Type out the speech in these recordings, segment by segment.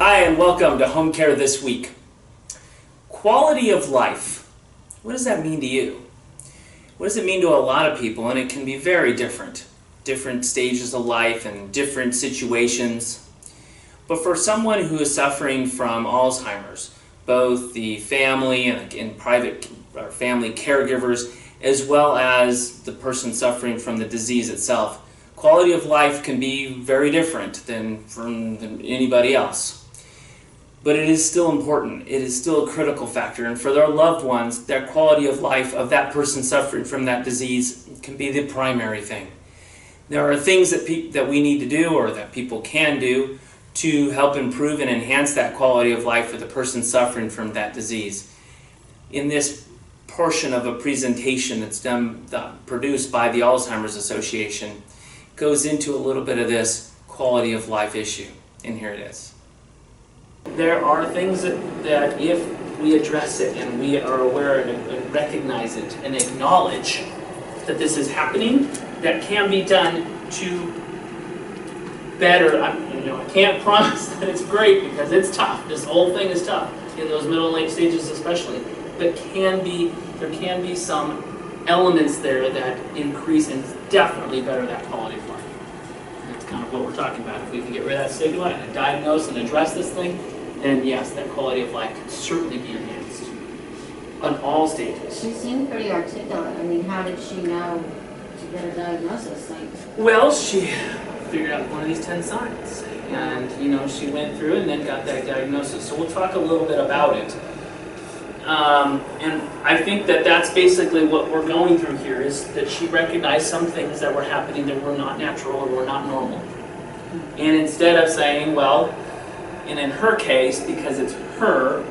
Hi, and welcome to Home Care This Week. Quality of life. What does that mean to you? What does it mean to a lot of people? And it can be very different. Different stages of life and different situations. But for someone who is suffering from Alzheimer's, both the family and private or family caregivers, as well as the person suffering from the disease itself, quality of life can be very different than anybody else. But it is still important. It is still a critical factor. And for their loved ones, their quality of life of that person suffering from that disease can be the primary thing. There are things that we need to do or that people can do to help improve and enhance that quality of life for the person suffering from that disease. In this portion of a presentation that's produced by the Alzheimer's Association, goes into a little bit of this quality of life issue. And here it is. There are things that if we address it and we are aware and recognize it and acknowledge that this is happening, that can be done to better. I can't promise that it's great because it's tough. This whole thing is tough in those middle and late stages especially. But there can be some elements there that increase and definitely better that quality of life. And that's kind of what we're talking about. If we can get rid of that stigma and diagnose and address this thing, then yes, that quality of life can certainly be enhanced on all stages. She seemed pretty articulate. I mean, how did she know to get a diagnosis? Well, she figured out one of these 10 signs. And, she went through and then got that diagnosis. So we'll talk a little bit about it. And I think that that's basically what we're going through here, is that she recognized some things that were happening that were not natural or were not normal. And instead of saying, well, and in her case, because it's her,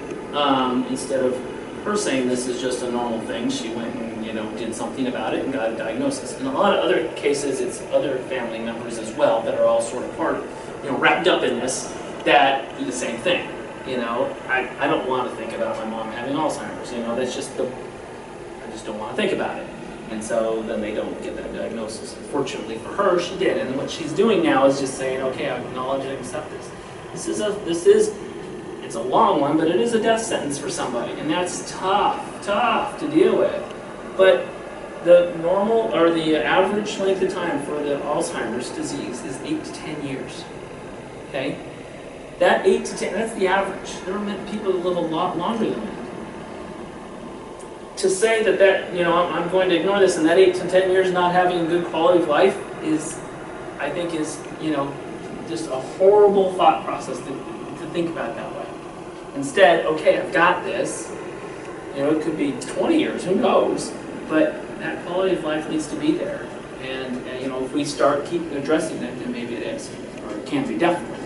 instead of her saying this is just a normal thing, she went and, did something about it and got a diagnosis. In a lot of other cases, it's other family members as well that are all sort of wrapped up in this that do the same thing. I don't want to think about my mom having Alzheimer's. That's just I just don't want to think about it. And so then they don't get that diagnosis. Unfortunately for her, she did. And what she's doing now is just saying, okay, I acknowledge and accept this. It's a long one, but it is a death sentence for somebody. And that's tough to deal with. But the normal or the average length of time for the Alzheimer's disease is 8 to 10 years. Okay? That 8 to 10, that's the average. There are people who live a lot longer than that. To say that I'm going to ignore this and that 8 to 10 years not having a good quality of life is just a horrible thought process to think about it that way. Instead, okay, I've got this. It could be 20 years, who knows? But that quality of life needs to be there. And if we keep addressing that, then maybe it is, or it can be definitely.